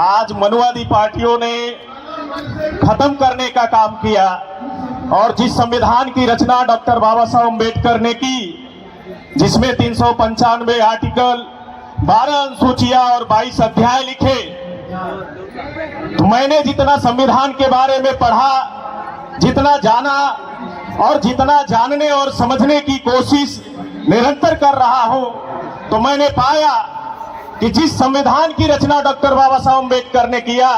आज मनुवादी पार्टियों ने खत्म करने का काम किया और जिस संविधान की रचना डॉक्टर बाबा साहब अम्बेडकर ने की, जिसमें 395 आर्टिकल, 12 अनुसूचियां और 22 अध्याय लिखे, तो मैंने जितना संविधान के बारे में पढ़ा, जितना जाना और जितना जानने और समझने की कोशिश निरंतर कर रहा हूं, तो मैंने पाया कि जिस संविधान की रचना डॉक्टर बाबा साहब अम्बेडकर ने किया,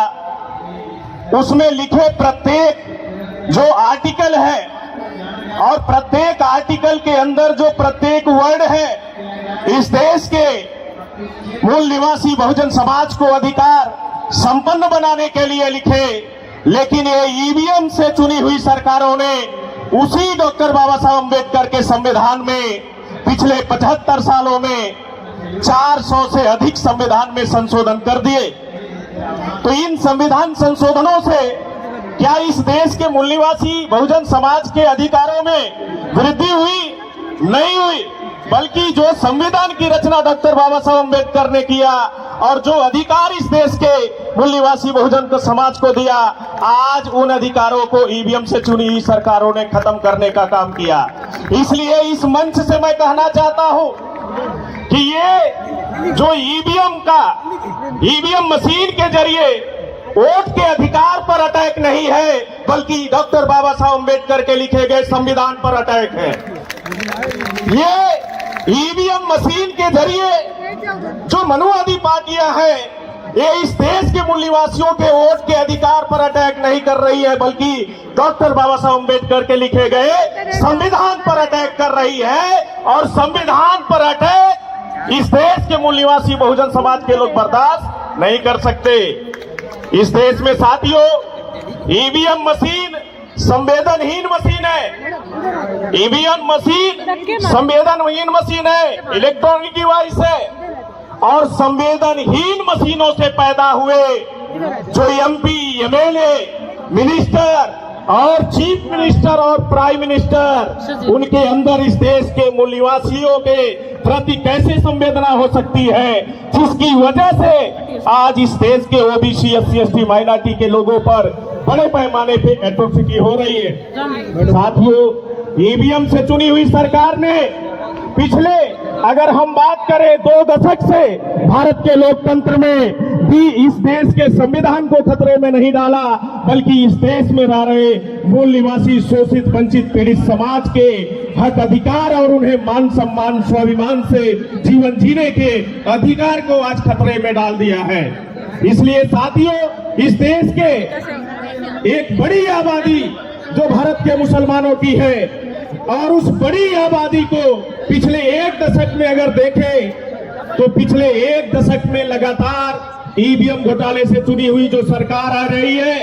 उसमें लिखे प्रत्येक जो आर्टिकल है और प्रत्येक आर्टिकल के अंदर जो प्रत्येक वर्ड है, इस देश के मूल निवासी बहुजन समाज को अधिकार संपन्न बनाने के लिए लिखे। लेकिन ये ईवीएम से चुनी हुई सरकारों ने उसी डॉक्टर बाबा साहब अम्बेडकर के संविधान में पिछले 75 सालों में 400 से अधिक संविधान में संशोधन कर दिए। तो इन संविधान संशोधनों से क्या इस देश के मूल निवासी बहुजन समाज के अधिकारों में वृद्धि हुई? नहीं हुई, बल्कि जो संविधान की रचना डॉक्टर बाबा साहब अम्बेडकर ने किया और जो अधिकार इस देश के मूल निवासी बहुजन को समाज को दिया, आज उन अधिकारों को ईवीएम से चुनी हुई सरकारों ने खत्म करने का काम किया। इसलिए इस मंच से मैं कहना चाहता हूं कि ये जो ईवीएम मशीन के जरिए वोट के अधिकार पर अटैक नहीं है, बल्कि डॉक्टर बाबा साहब अम्बेडकर के लिखे गए संविधान पर अटैक है। ये ईवीएम मशीन के जरिए जो मनुवादी पार्टियां हैं, ये इस देश के मूल निवासियों के वोट के अधिकार पर अटैक नहीं कर रही है, बल्कि डॉक्टर बाबा साहब अम्बेडकर के लिखे गए संविधान पर अटैक कर रही है। और संविधान पर अटैक इस देश के मूल निवासी बहुजन समाज के लोग बर्दाश्त नहीं कर सकते। इस देश में साथियों, ईवीएम मशीन संवेदनहीन मशीन है। ईवीएम मशीन संवेदनहीन मशीन है, इलेक्ट्रॉनिक डिवाइस है। और संवेदनहीन मशीनों से पैदा हुए जो एमपी, एमएलए, मिनिस्टर और चीफ मिनिस्टर और प्राइम मिनिस्टर, उनके अंदर इस देश के मूल निवासियों के प्रति कैसे संवेदना हो सकती है, जिसकी वजह से आज इस देश के ओबीसी, एससी, एसटी, माइनॉरिटी के लोगों पर बड़े पैमाने पे एट्रोसिटी हो रही है। साथियों, ईवीएम से चुनी हुई सरकार ने पिछले, अगर हम बात करें 2 दशक से, भारत के लोकतंत्र में भी इस देश के संविधान को खतरे में नहीं डाला, बल्कि इस देश में रह रहे मूल निवासी शोषित, वंचित, पीड़ित समाज के हक, अधिकार और उन्हें मान सम्मान, स्वाभिमान से जीवन जीने के अधिकार को आज खतरे में डाल दिया है। इसलिए साथियों, इस देश के एक बड़ी आबादी जो भारत के मुसलमानों की है, और उस बड़ी आबादी को पिछले 1 दशक में अगर देखें, तो पिछले 1 दशक में लगातार ईवीएम घोटाले से चुनी हुई जो सरकार आ रही है,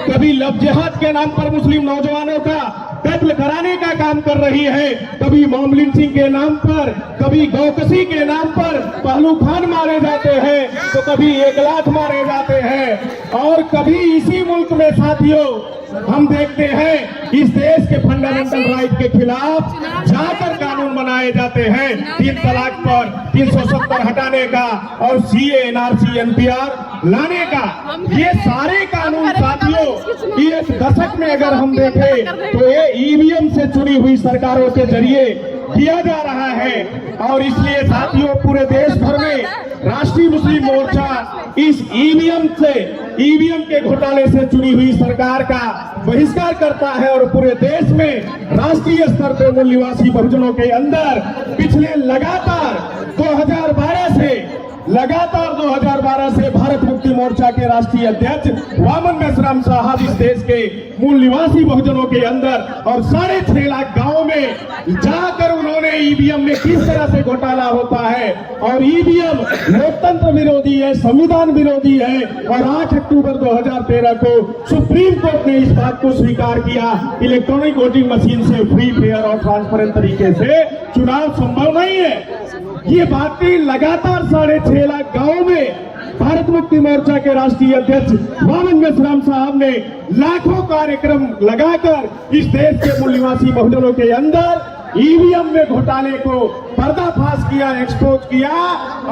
कभी लव जिहाद के नाम पर मुस्लिम नौजवानों का कत्ल कराने का काम कर रही है, कभी मोमिन सिंह के नाम पर, कभी गौकसी के नाम पर पहलू खान मारे जाते हैं, तो कभी 1 लाख मारे जाते हैं। और कभी इसी मुल्क में साथियों हम देखते हैं इस देश के फंडामेंटल राइट के खिलाफ जाकर कानून बनाए जाते हैं, 3 तलाक पर 370 हटाने का और सीए, एनआरसी, एनपीआर लाने का। ये सारे कानून साथियों इस दशक में अगर हम देखें तो ये ईवीएम से चुनी हुई सरकारों के जरिए किया जा रहा है। और इसलिए साथियों, पूरे देश भर में राष्ट्रीय मुस्लिम मोर्चा इस ईवीएम के घोटाले से चुनी हुई सरकार का बहिष्कार करता है और पूरे देश में राष्ट्रीय स्तर पर मूल निवासी बहुजनों के अंदर पिछले लगातार 2012 से भारत मुक्ति मोर्चा के राष्ट्रीय अध्यक्ष वामन मेश्राम साहब इस देश के मूल निवासी बहुजनों के अंदर और 6.5 लाख गांवों में जाकर उन्होंने ईवीएम में किस तरह से घोटाला होता है, और ईवीएम लोकतंत्र विरोधी है, संविधान विरोधी है। और 8 अक्टूबर 2013 को सुप्रीम कोर्ट ने इस बात को स्वीकार किया, इलेक्ट्रॉनिक वोटिंग मशीन से फ्री, फेयर और ट्रांसपेरेंट तरीके से चुनाव संभव नहीं है। ये बातें लगातार 6.5 लाख गांवों में भारत मुक्ति मोर्चा के राष्ट्रीय अध्यक्ष वामन मेश्राम साहब ने लाखों कार्यक्रम लगाकर इस देश के मूल निवासी बहुजनों के अंदर ईवीएम में घोटाले को पर्दाफाश किया, एक्सपोज किया,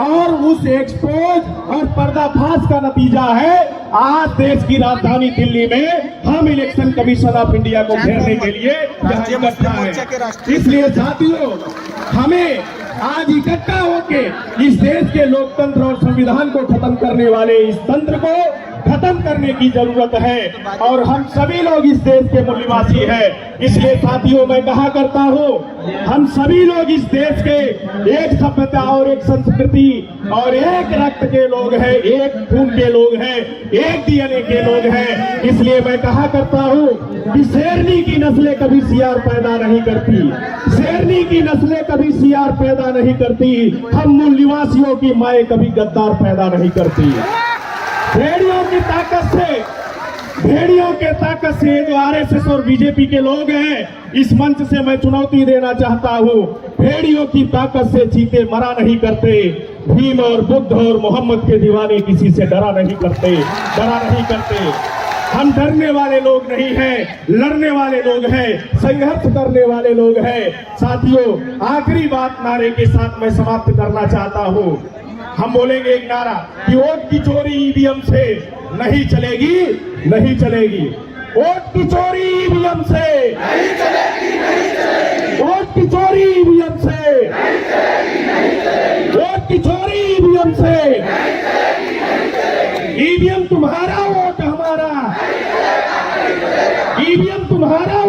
और उस एक्सपोज और पर्दाफाश का नतीजा है आज देश की राजधानी दिल्ली में हम इलेक्शन कमीशन ऑफ इंडिया को घेरने के लिए यहाँ इकट्ठा है। इसलिए साथियों, हमें आज इकट्ठा होकर इस देश के लोकतंत्र और संविधान को खत्म करने वाले इस तंत्र को खत्म करने की जरूरत है, और हम सभी लोग इस देश के मूल निवासी हैं। इसलिए साथियों, मैं कहा करता हूं, हम सभी लोग इस देश के एक सभ्यता और एक संस्कृति और एक रक्त के लोग हैं, एक खून के लोग हैं, एक डीएनए के लोग हैं। इसलिए मैं कहा करता हूं कि शेरनी की नस्लें कभी सियार पैदा नहीं करती, शेरनी की नस्लें कभी सियार पैदा नहीं करती, हम मूल निवासियों की माएँ कभी गद्दार पैदा नहीं करती। भेड़ियों की ताकत से, भेड़ियों के ताकत से जो आरएसएस और बीजेपी के लोग हैं, इस मंच से मैं चुनौती देना चाहता हूं, भेड़ियों की ताकत से चीते मरा नहीं करते, भीम और बुद्ध और मोहम्मद के दीवाने किसी से डरा नहीं करते, डरा नहीं करते। हम डरने वाले लोग नहीं हैं, लड़ने वाले लोग हैं, संघर्ष करने वाले लोग हैं। साथियों, आखिरी बात नारे के साथ मैं समाप्त करना चाहता हूं। हम बोलेंगे एक नारा कि वोट की चोरी ईवीएम से नहीं चलेगी, नहीं चलेगी। वोट की चोरी ईवीएम से नहीं चलेगी, नहीं चलेगी। वोट की चोरी ईवीएम से नहीं चलेगी, नहीं चलेगी। वोट की चोरी ईवीएम से नहीं चलेगी, नहीं चलेगी। ईवीएम तुम्हारा, वोट हमारा। ईवीएम तुम्हारा,